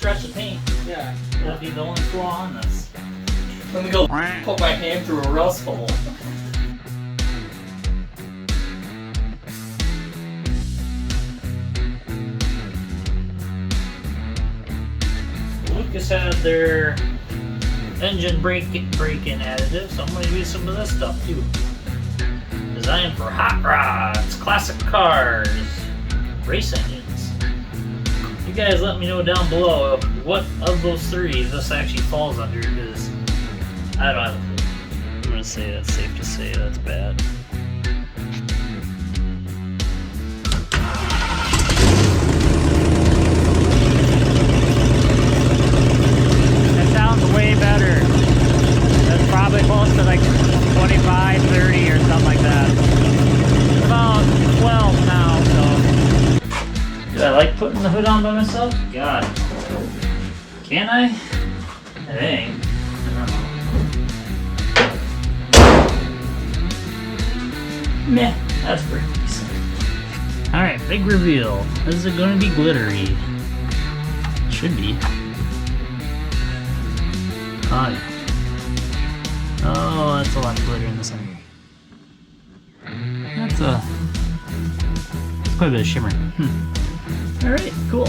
scratch the paint. Yeah. That'd be the only flaw on this. Let me go put my hand through a rust hole. Lucas had their engine break-in additive, so I'm going to use some of this stuff too. Designed for hot rods, classic cars, race engines. You guys let me know down below what of those three this actually falls under, because I don't have a clue. I'm going to say that's safe to say that's bad. Way better. That's probably close to like 25, 30 or something like that. It's about 12 now, so. Do I like putting the hood on by myself? God. Can I? I think. Meh, that's pretty decent. Alright, big reveal. Is it going to be glittery? Should be. Oh, yeah. Oh, that's a lot of glitter in the center. That's quite a bit of shimmer. Alright, cool.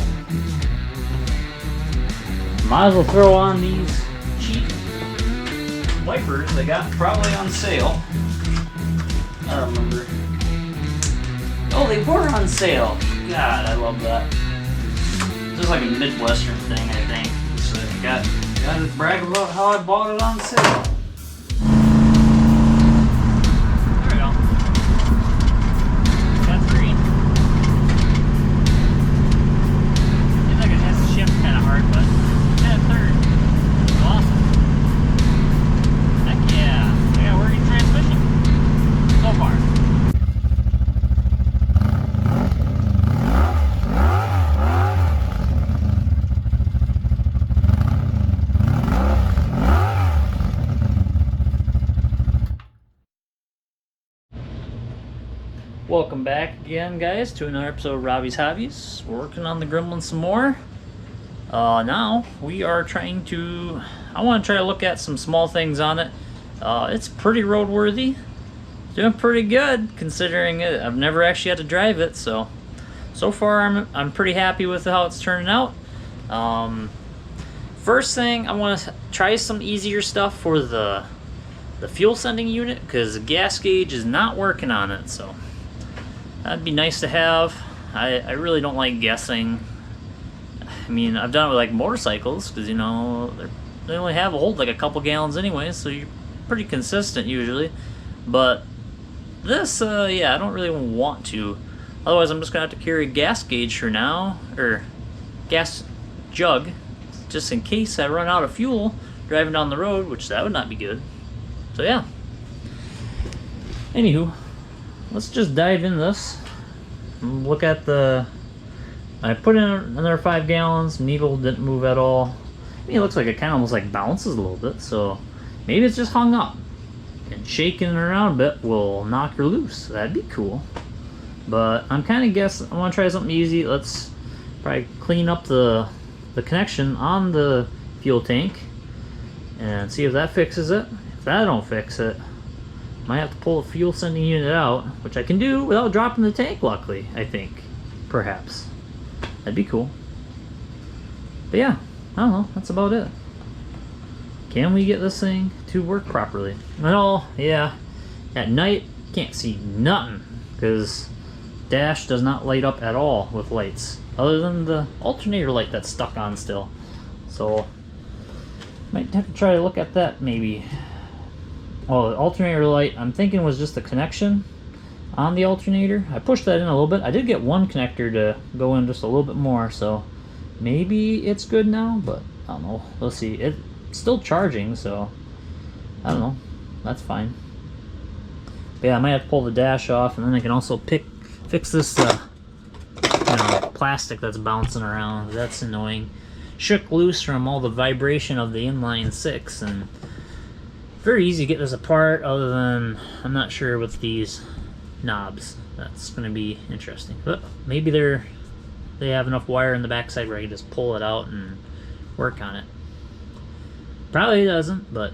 Might as well throw on these cheap wipers they got probably on sale. I don't remember. Oh, they were on sale. God, I love that. Just like a Midwestern thing, I think. So you gotta brag about how I bought it on sale. There we go. That's green. Seems like it has to shift kind of hard, but third. Awesome. Heck yeah. I got a working transmission so far. Welcome back again, guys, to another episode of Robbie's Hobbies. We're working on the Gremlin some more. Now we are trying to, I want to try to look at some small things on it. It's pretty roadworthy. Doing pretty good considering it. I've never actually had to drive it, so far I'm pretty happy with how it's turning out. First thing, I want to try some easier stuff for the fuel sending unit, because the gas gauge is not working on it, so that'd be nice to have. I really don't like guessing. I mean, I've done it with like motorcycles, because you know they only have a hold like a couple gallons anyway, so you're pretty consistent usually. But this, yeah, I don't really want to. Otherwise, I'm just gonna have to carry a gas gauge for now, or gas jug, just in case I run out of fuel driving down the road, which that would not be good. So yeah. Anywho, let's just dive into this. Look at I put in another 5 gallons. Needle didn't move at all. I mean, it looks like it kind of almost like bounces a little bit, so maybe it's just hung up. And shaking it around a bit will knock her loose. That'd be cool. But I'm kind of guessing I want to try something easy. Let's probably clean up the connection on the fuel tank and see if that fixes it. If that don't fix it, might have to pull the fuel sending unit out, which I can do without dropping the tank, luckily, I think. Perhaps. That'd be cool. But yeah, I don't know, that's about it. Can we get this thing to work properly? Well, yeah, at night, can't see nothing, because dash does not light up at all with lights, other than the alternator light that's stuck on still. So, might have to try to look at that maybe. Well, the alternator light, I'm thinking was just the connection on the alternator. I pushed that in a little bit. I did get one connector to go in just a little bit more, so maybe it's good now, but I don't know. We'll see. It's still charging, so I don't know. That's fine. But yeah, I might have to pull the dash off, and then I can also fix this plastic that's bouncing around. That's annoying. Shook loose from all the vibration of the inline 6, and very easy to get this apart, other than I'm not sure with these knobs. That's going to be interesting. But maybe they have enough wire in the backside where I can just pull it out and work on it. Probably doesn't, but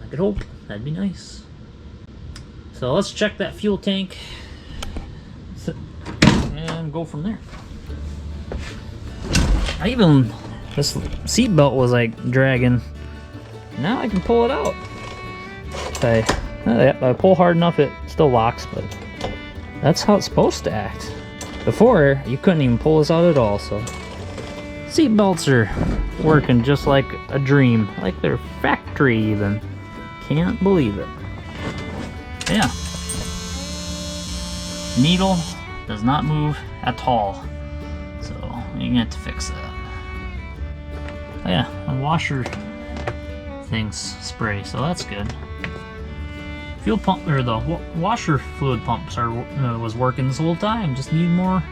I could hope. That'd be nice. So let's check that fuel tank and go from there. This seat belt was like dragging. Now I can pull it out. If I pull hard enough, it still locks, but that's how it's supposed to act. Before, you couldn't even pull this out at all, so seat belts are working just like a dream, like they're factory even. Can't believe it. Yeah. Needle does not move at all, so you're gonna have to fix that. Oh yeah, a washer things spray, so that's good. Fuel pump, or the washer fluid pumps was working this whole time. Just need more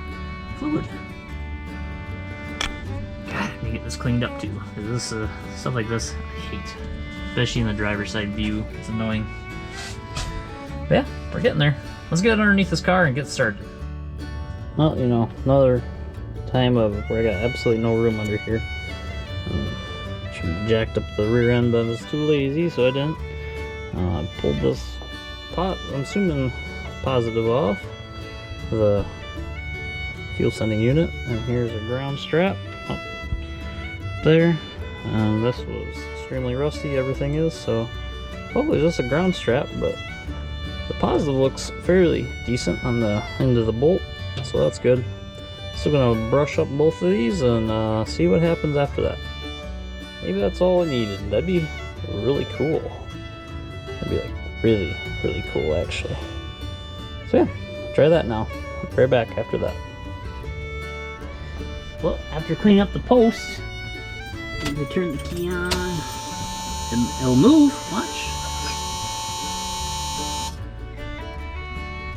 fluid. God, I need to get this cleaned up too. This stuff like this I hate, especially in the driver's side view. It's annoying. But yeah, we're getting there. Let's get underneath this car and get started. Well, you know, another time of where I got absolutely no room under here. Should have jacked up the rear end, but I was too lazy, so I didn't. I pulled this I'm assuming positive off the fuel sending unit, and here's a ground strap up there, and this was extremely rusty, everything is, so hopefully this is a ground strap, but the positive looks fairly decent on the end of the bolt, so that's good. Still gonna brush up both of these and see what happens after that. Maybe that's all I needed. That'd be really cool. That'd be like really cool actually. So yeah, try that now. I'll be right back after that. Well, after cleaning up the post, I'm gonna turn the key on and it'll move. Watch.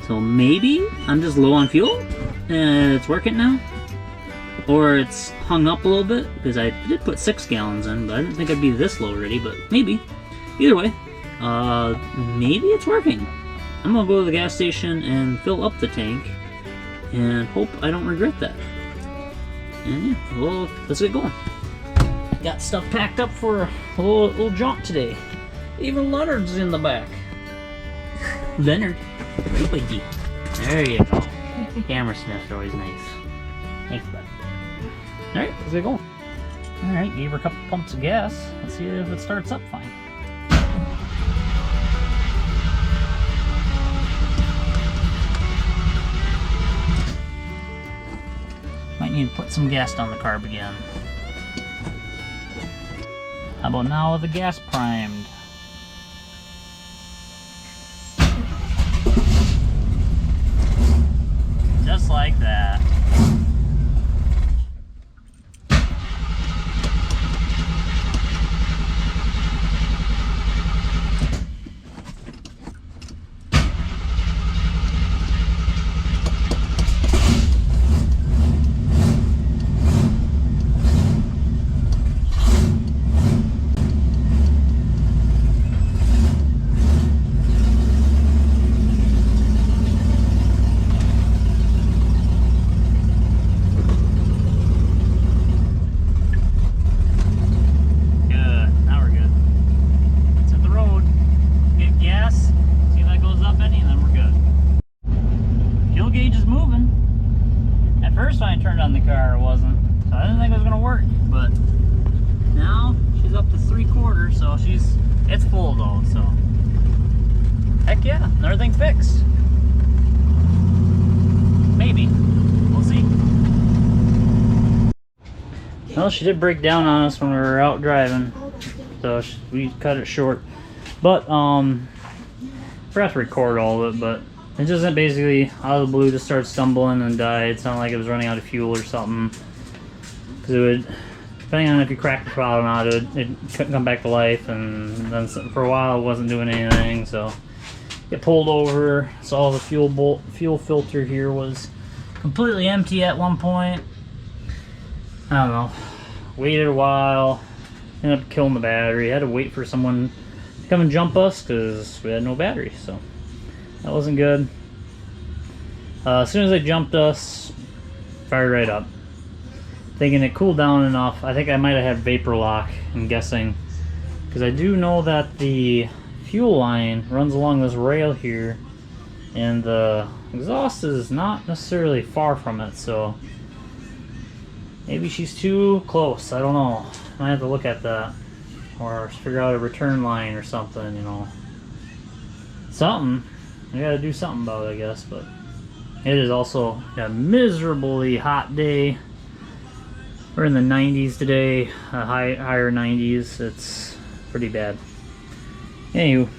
So maybe I'm just low on fuel and it's working now. Or it's hung up a little bit, because I did put 6 gallons in, but I didn't think I'd be this low already, but maybe. Either way, maybe it's working. I'm gonna go to the gas station and fill up the tank, and hope I don't regret that. And yeah, well, let's get going. Got stuff packed up for a little jaunt today. Even Leonard's in the back. Leonard, good boy. There you go. Camera sniffs are always nice. Thanks, bud. Alright, let's get going. Alright, gave her a couple pumps of gas. Let's see if it starts up fine. Might need to put some gas down the carb again. How about now with the gas primed? Just like that. It's full though, so heck yeah, everything's fixed. Maybe. We'll see. Well, she did break down on us when we were out driving, so we cut it short. But forgot to record all of it, but it just basically out of the blue just started stumbling and died. It sounded like it was running out of fuel or something. Because it would, depending on if you cracked the throttle or not, it couldn't come back to life, and then for a while it wasn't doing anything, so it pulled over. So the fuel filter here was completely empty at one point. I don't know, waited a while, ended up killing the battery. Had to wait for someone to come and jump us because we had no battery, so that wasn't good. As soon as they jumped us, fired right up. thinking it cooled down enough. I think I might have had vapor lock, I'm guessing, because I do know that the fuel line runs along this rail here, and the exhaust is not necessarily far from it, so maybe she's too close. I don't know. I might have to look at that, or figure out a return line or something, you know. Something. I gotta do something about it, I guess, but it is also a miserably hot day. We're in the 90s today, higher 90s. It's pretty bad. Anywho, I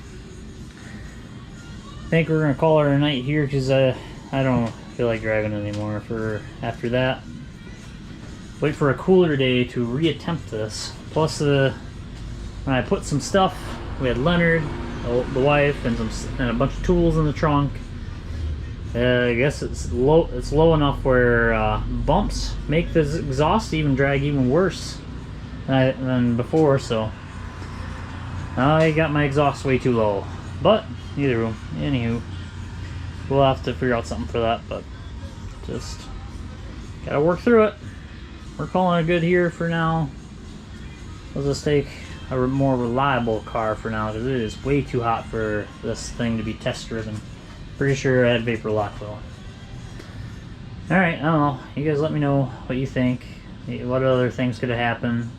think we're gonna call it a night here because I don't feel like driving anymore for after that. Wait for a cooler day to reattempt this. Plus, when I put some stuff, we had Leonard, the wife, and a bunch of tools in the trunk. I guess it's low enough where bumps make this exhaust even drag even worse than before. So I got my exhaust way too low. But anywho, we'll have to figure out something for that. But just gotta work through it. We're calling it good here for now. Let's just take a more reliable car for now, because it is way too hot for this thing to be test driven. Pretty sure I had vapor lock though. Alright, I don't know. You guys let me know what you think. What other things could have happened.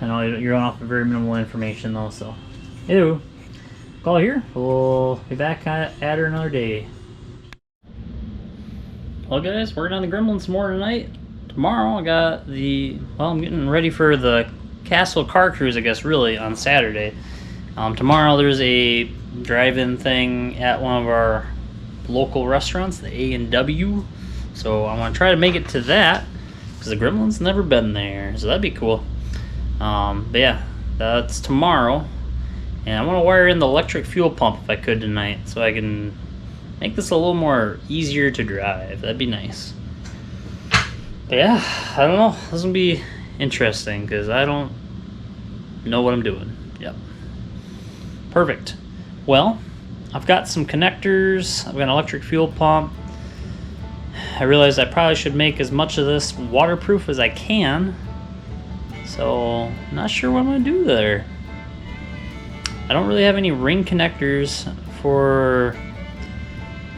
I know you're going off of very minimal information though, so. Anyway, call here. We'll be back at her another day. Well guys, working on the Gremlin some more tonight. Tomorrow I got I'm getting ready for the Castle Car Cruise, I guess, really, on Saturday. Tomorrow there's a drive-in thing at one of our local restaurants, the A&W. So I want to try to make it to that, because the Gremlin's never been there, so that'd be cool. But yeah, that's tomorrow. And I want to wire in the electric fuel pump if I could tonight, so I can make this a little more easier to drive. That'd be nice. But yeah, I don't know. This will be interesting because I don't know what I'm doing. Yep. Perfect. Well, I've got some connectors. I've got an electric fuel pump. I realized I probably should make as much of this waterproof as I can. So, not sure what I'm going to do there. I don't really have any ring connectors for...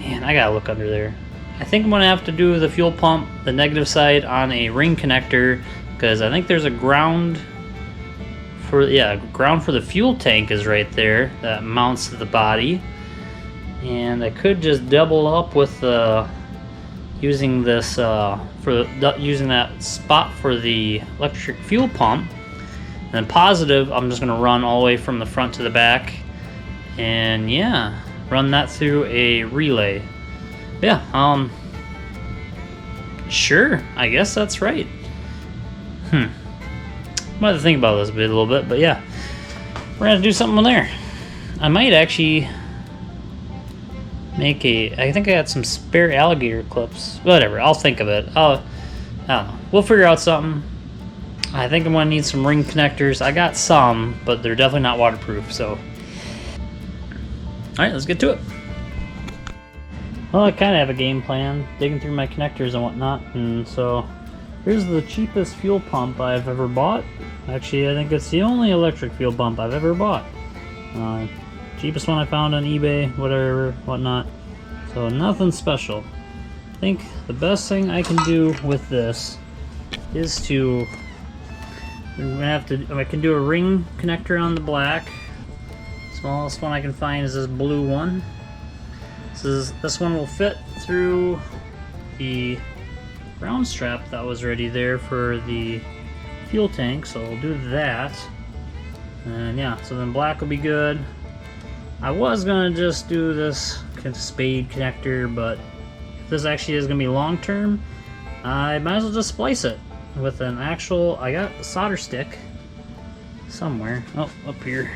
Man, I gotta look under there. I think I'm going to have to do the fuel pump, the negative side, on a ring connector, because I think there's a ground for the fuel tank is right there that mounts to the body. And I could just double up with using this using that spot for the electric fuel pump. And then positive, I'm just going to run all the way from the front to the back, and yeah, run that through a relay. Yeah, sure, I guess that's right. I'm gonna have to think about this a little bit, but yeah, we're gonna do something there. I might actually make I think I got some spare alligator clips. Whatever, I'll think of it. I don't know. We'll figure out something. I think I'm gonna need some ring connectors. I got some, but they're definitely not waterproof, so. All right, let's get to it. Well, I kind of have a game plan, digging through my connectors and whatnot, and so here's the cheapest fuel pump I've ever bought. Actually, I think it's the only electric fuel pump I've ever bought. Cheapest one I found on eBay, whatever, whatnot. So nothing special. I think the best thing I can do with this is I can do a ring connector on the black. Smallest one I can find is this blue one. This one will fit through the ground strap that was already there for the fuel tank, so we'll do that. And yeah, so then black will be good. I was gonna just do this spade connector, but if this actually is gonna be long term, I might as well just splice it with an actual. I got a solder stick somewhere. Oh, up here.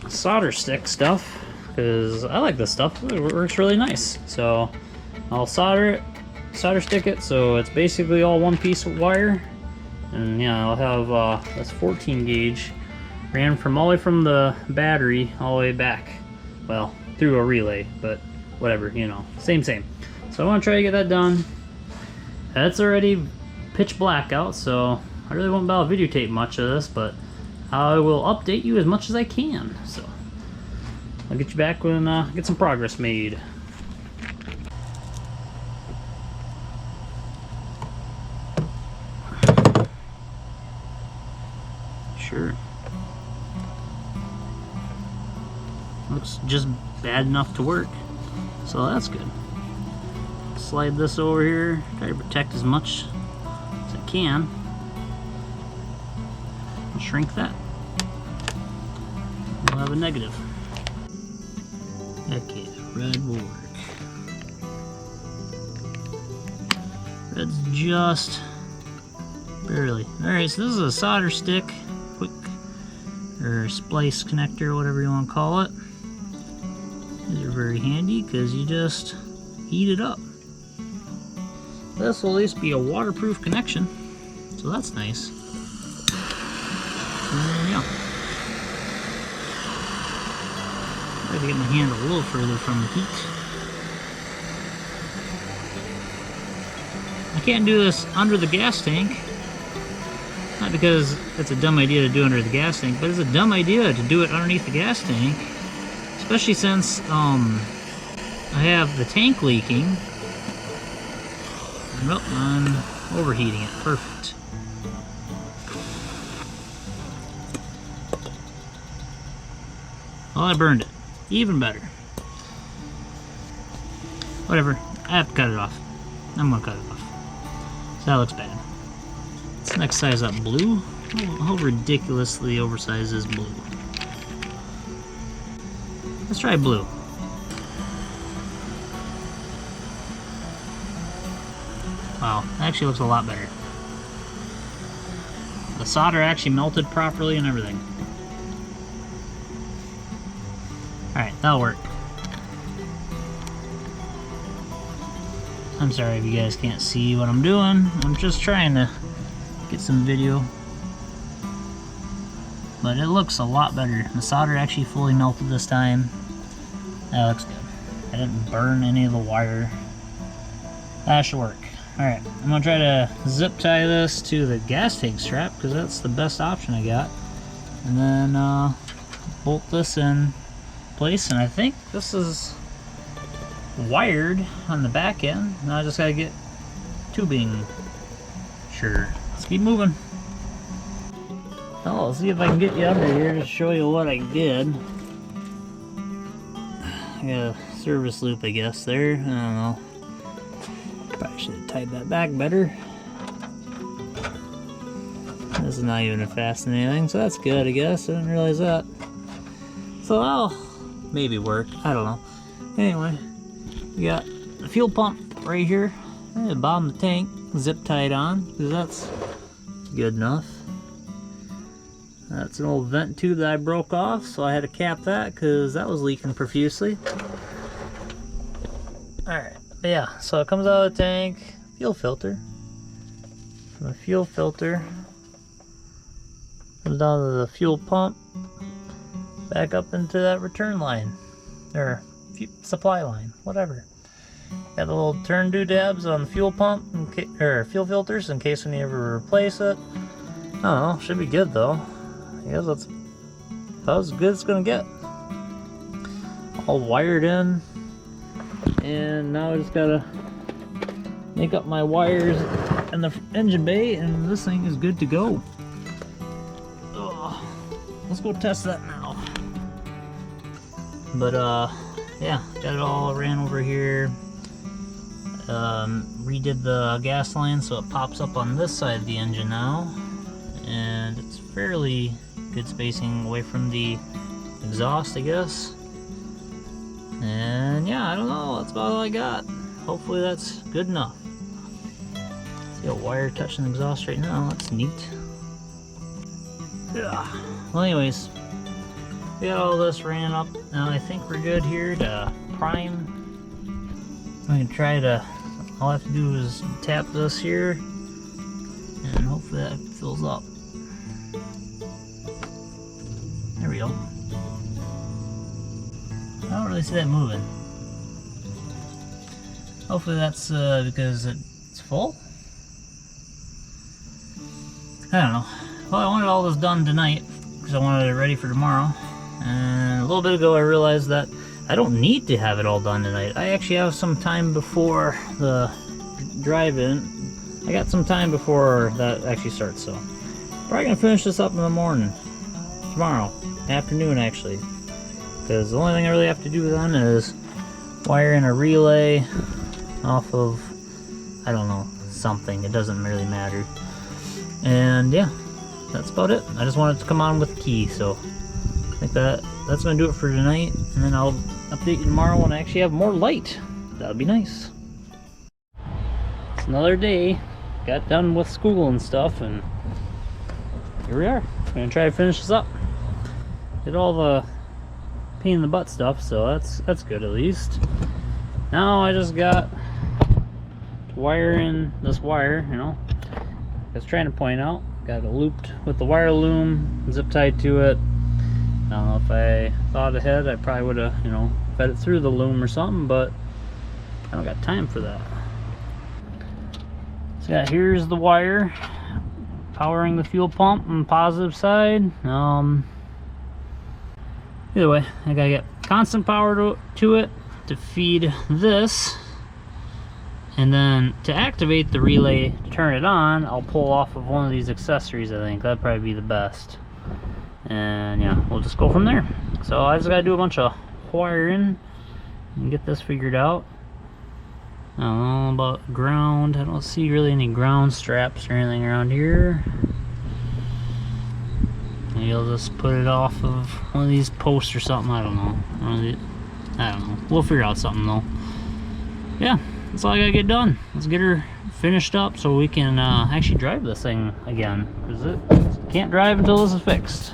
Solder stick stuff, because I like this stuff. It works really nice. So I'll solder stick it, so it's basically all one piece of wire. And yeah, I'll have this 14 gauge ran from all the way from the battery all the way back. Well, through a relay, but whatever, you know, same. So I want to try to get that done. It's already pitch black out, so I really won't be able to videotape much of this, but I will update you as much as I can. So I'll get you back when get some progress made. Sure. Looks just bad enough to work, so that's good. Slide this over here, try to protect as much as I can, and shrink that. We'll have a negative. Okay, red will work. Red's just barely. Alright, so this is a solder stick, quick, or splice connector, whatever you want to call it. These are very handy because you just heat it up. This will at least be a waterproof connection, so that's nice. And there we go. I have to get my hand a little further from the heat. I can't do this under the gas tank. Not because it's a dumb idea to do under the gas tank, but it's a dumb idea to do it underneath the gas tank. Especially since I have the tank leaking. Nope, I'm overheating it. Perfect. Well, I burned it. Even better. Whatever. I have to cut it off. I'm gonna cut it off. So that looks bad. Let's next size up blue. How ridiculously oversized is blue? Let's try blue. Wow, that actually looks a lot better. The solder actually melted properly and everything. Alright, that'll work. I'm sorry if you guys can't see what I'm doing. I'm just trying to get some video. But it looks a lot better. The solder actually fully melted this time. That looks good. I didn't burn any of the wire. That should work. Alright, I'm going to try to zip tie this to the gas tank strap because that's the best option I got. And then bolt this in place, and I think this is wired on the back end. Now I just got to get tubing. Sure. Let's keep moving. Oh, let's see if I can get you under here to show you what I did. I got a service loop, I guess, there. I don't know. Probably should have tied that back better. This is not even a fasten anything, so that's good, I guess. I didn't realize that. So that'll maybe work. I don't know. Anyway, we got the fuel pump right here at the bottom of the tank, zip tied on, because that's good enough. That's an old vent tube that I broke off, so I had to cap that because that was leaking profusely. Alright, but yeah, so it comes out of the tank, fuel filter. From the fuel filter, comes down to the fuel pump, back up into that return line, or supply line, whatever. Got the little turn doodads on the fuel pump, or fuel filters, in case we need to replace it. I don't know, should be good though. I guess that's about as good as it's gonna get. All wired in, and now I just gotta make up my wires in the engine bay, and this thing is good to go. Ugh. Let's go test that now. But yeah, got it all ran over here. Redid the gas line so it pops up on this side of the engine now, and it's fairly good spacing away from the exhaust, I guess. And yeah, I don't know, that's about all I got. Hopefully that's good enough. See a wire touching the exhaust right now, that's neat. Yeah. Well, anyways, we got all this ran up. Now I think we're good here to prime. I can try to, all I have to do is tap this here, and hopefully that fills up. There we go. I don't really see that moving. Hopefully that's because it's full. I don't know. Well, I wanted all this done tonight because I wanted it ready for tomorrow. And a little bit ago I realized that I don't need to have it all done tonight. I actually have some time before the drive-in. I got some time before that actually starts, so probably gonna finish this up in the morning. Tomorrow afternoon, actually. Because the only thing I really have to do then is wire in a relay off of, I don't know, something. It doesn't really matter. And yeah, that's about it. I just wanted to come on with the key, so I think that's gonna do it for tonight. And then I'll update you tomorrow when I actually have more light. That'll be nice. It's another day. Got done with school and stuff, and here we are. I'm gonna try to finish this up. Did all the pain in the butt stuff, so that's good at least. Now I just got to wire in this wire, you know. I was trying to point out, got it looped with the wire loom, zip tied to it. I don't know if I thought ahead, I probably would have, you know, fed it through the loom or something, but I don't got time for that. So yeah, here's the wire powering the fuel pump on the positive side. Either way, I gotta get constant power to it to feed this, and then to activate the relay to turn it on, I'll pull off of one of these accessories. I think that'd probably be the best, and yeah, we'll just go from there. So I just gotta do a bunch of wiring and get this figured out. I don't know about ground. I don't see really any ground straps or anything around here. Maybe I'll just put it off of one of these posts or something. I don't know. I don't know. We'll figure out something though. Yeah, that's all I gotta get done. Let's get her finished up so we can actually drive this thing again. Because it can't drive until this is fixed.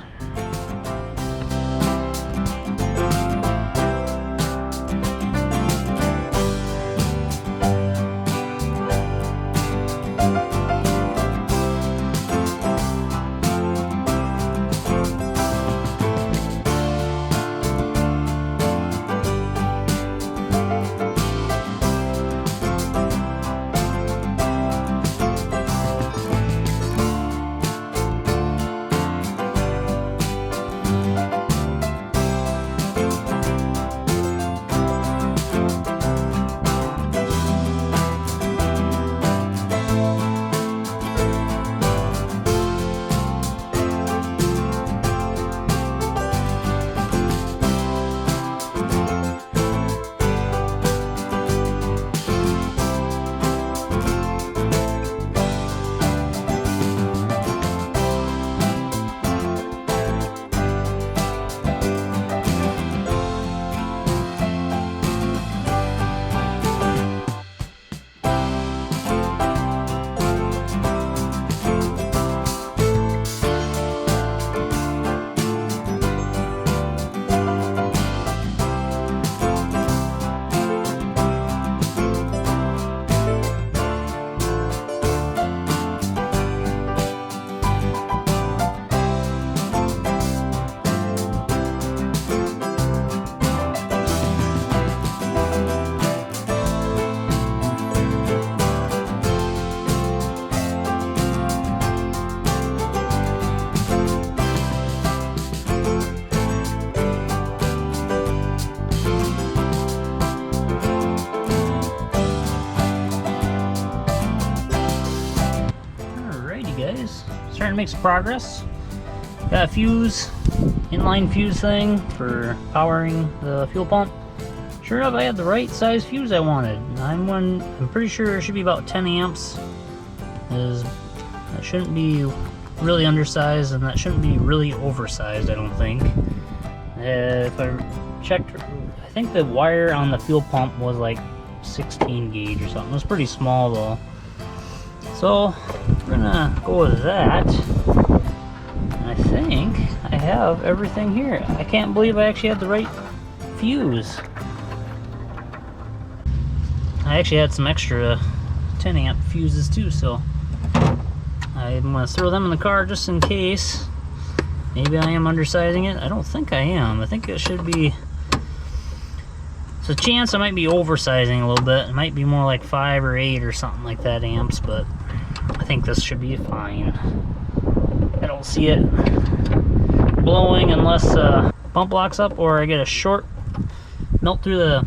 Starting to make some progress. Got a fuse, inline fuse thing for powering the fuel pump. Sure enough, I had the right size fuse I wanted. I'm pretty sure it should be about 10 amps. That shouldn't be really undersized, and that shouldn't be really oversized, I don't think. If I checked, I think the wire on the fuel pump was like 16 gauge or something. It was pretty small though. So we're gonna go with that. And I think I have everything here. I can't believe I actually had the right fuse. I actually had some extra 10 amp fuses too, so I'm gonna throw them in the car just in case. Maybe I am undersizing it. I don't think I am. I think it should be. There's a chance I might be oversizing a little bit. It might be more like 5 or 8 or something like that amps, but I think this should be fine. I don't see it blowing unless pump locks up or I get a short melt through the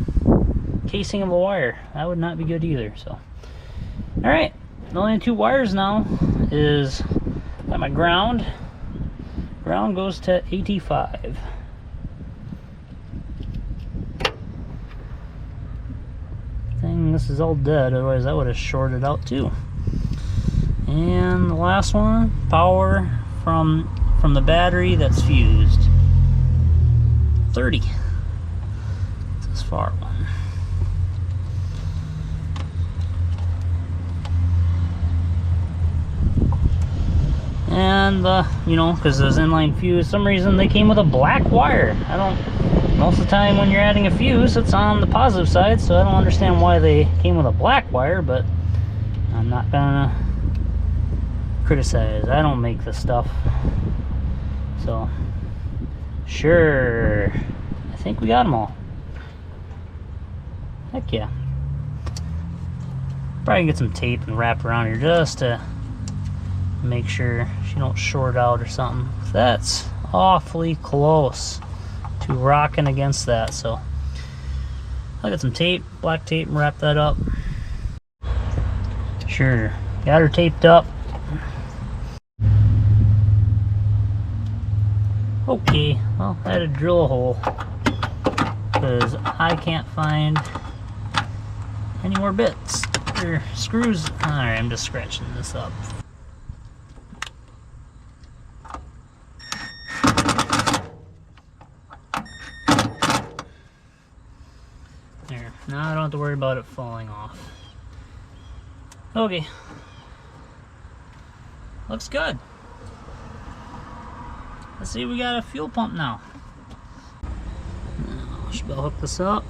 casing of a wire. That would not be good either. So, all right, the only 2 wires now is got my ground. Ground goes to 85. This is all dead, otherwise that would have shorted out too. And the last one, power from the battery that's fused. 30. It's this far one. And you know, because those inline fuse, some reason they came with a black wire. I don't. Most of the time when you're adding a fuse, it's on the positive side, so I don't understand why they came with a black wire, but I'm not gonna criticize. I don't make this stuff. So, sure. I think we got them all. Heck yeah. Probably get some tape and wrap around here just to make sure she don't short out or something. That's awfully close to rocking against that, so I'll get some tape, black tape, and wrap that up. Sure, got her taped up. Okay, well, I had to drill a hole because I can't find any more bits or screws. Alright, I'm just scratching this up. There, now I don't have to worry about it falling off. Okay, looks good. Let's see, we got a fuel pump now. Now, should be able to hook this up.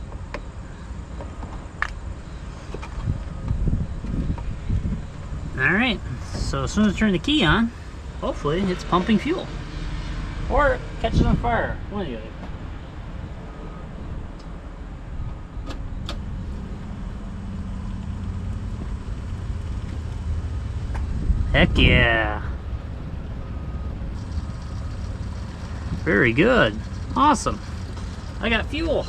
Alright, so as soon as I turn the key on, hopefully it's pumping fuel. Or it catches on fire, one or the other. Heck yeah. Very good. Awesome. I got fuel.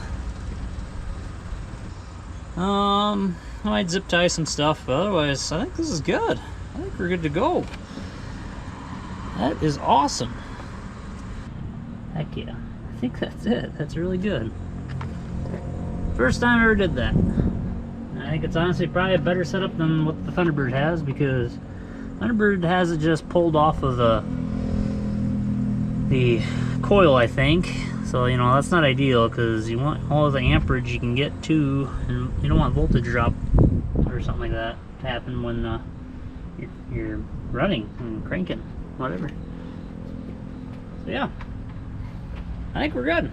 I might zip tie some stuff, but otherwise I think this is good. I think we're good to go. That is awesome. Heck yeah. I think that's it. That's really good. First time I ever did that. I think it's honestly probably a better setup than what the Thunderbird has, because Thunderbird has it just pulled off of the coil, I think. So, you know, that's not ideal because you want all of the amperage you can get to, and you don't want voltage drop or something like that to happen when you're running and cranking, whatever. So yeah, I think we're good.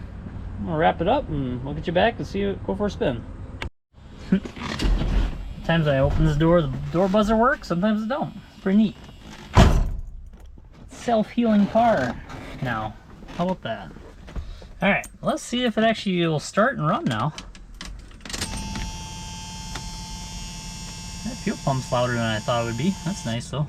I'm gonna wrap it up and we'll get you back and see you go for a spin. Sometimes I open this door, the door buzzer works, sometimes it don't. It's pretty neat. Self-healing car now. How about that? Alright, let's see if it actually will start and run now. That fuel pump's louder than I thought it would be. That's nice though.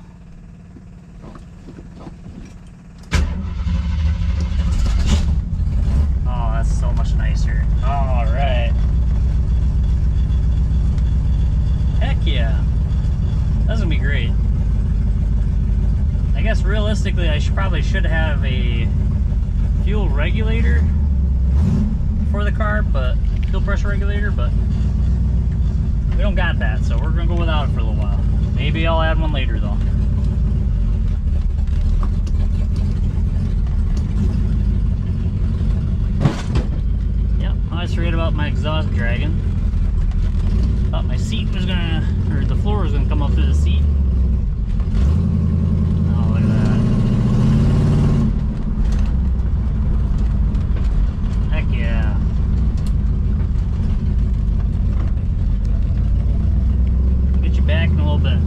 Oh, that's so much nicer. Alright. Heck yeah. That's gonna be great. I guess realistically I probably should have a fuel regulator for the car, but fuel pressure regulator, but we don't got that, so we're gonna go without it for a little while. Maybe I'll add one later though. Yep, I always forget about my exhaust dragging. Thought my seat was gonna, or the floor was gonna come up through the seat. Oh, look at that. Heck yeah. Get you back in a little bit.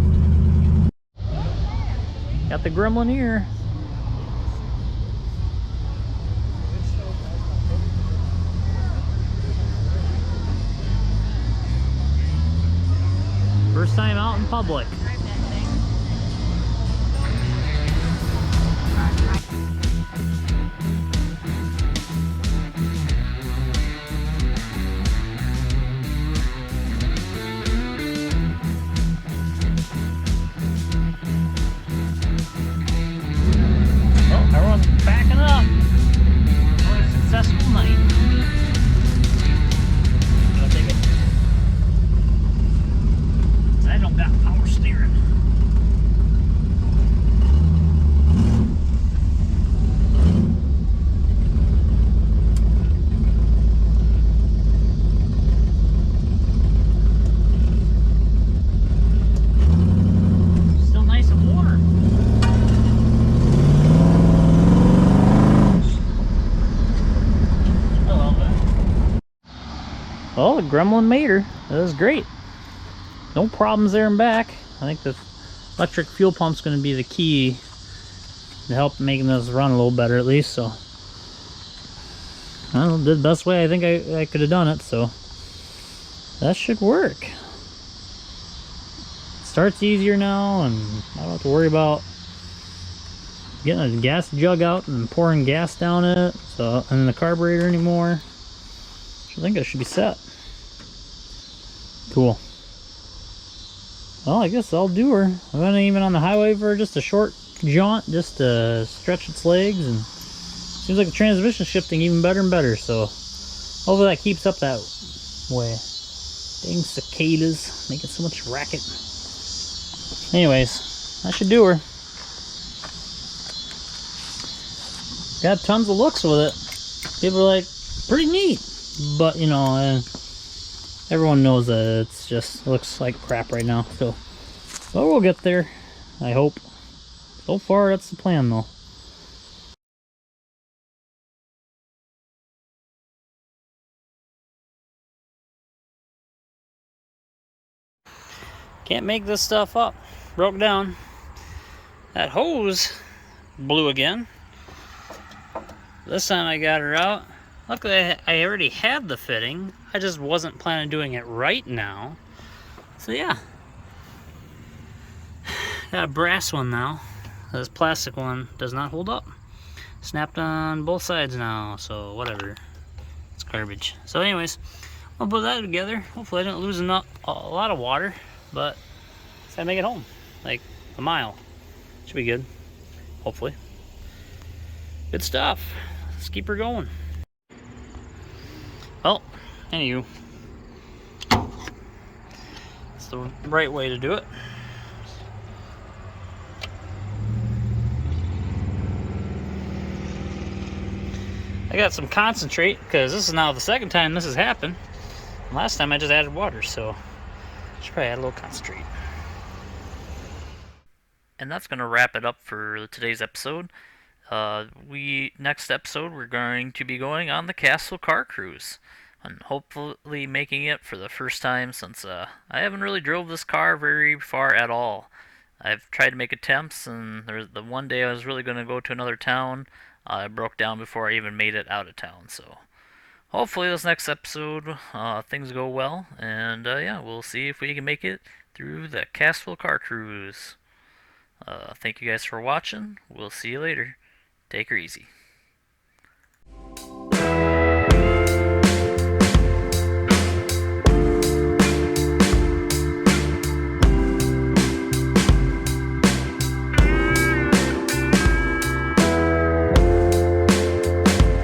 Got the Gremlin here. First time out in public. Well, the Gremlin made her. That was great. No problems there and back. I think the electric fuel pump's going to be the key to help making this run a little better at least. So I don't know, did the best way I think I could have done it. So that should work. Starts easier now, and I don't have to worry about getting a gas jug out and pouring gas down it, so and the carburetor anymore. I think I should be set. Cool. Well, I guess I'll do her. I went even on the highway for just a short jaunt, just to stretch its legs, and seems like the transmission shifting even better and better. So hopefully that keeps up that way. Dang cicadas making so much racket. Anyways, I should do her. Got tons of looks with it. People are like, pretty neat. But, you know, everyone knows that it's just, it looks like crap right now. So, but we'll get there, I hope. So far, that's the plan, though. Can't make this stuff up. Broke down. That hose blew again. This time I got her out. Luckily, I already had the fitting. I just wasn't planning on doing it right now. So yeah. Got a brass one now. This plastic one does not hold up. Snapped on both sides now, so whatever. It's garbage. So anyways, I'll put that together. Hopefully I didn't lose a lot of water, but I make it home. Like a mile. Should be good. Hopefully. Good stuff. Let's keep her going. Well, anywho, it's the right way to do it. I got some concentrate because this is now the second time this has happened. Last time I just added water, so I should probably add a little concentrate. And that's going to wrap it up for today's episode. Next episode we're going to be going on the Castle Car Cruise and hopefully making it for the first time since I haven't really drove this car very far at all. I've tried to make attempts, and there's the one day I was really going to go to another town. I broke down before I even made it out of town. So hopefully this next episode things go well, and yeah, we'll see if we can make it through the Castle Car Cruise. Thank you guys for watching. We'll see you later. Take her easy.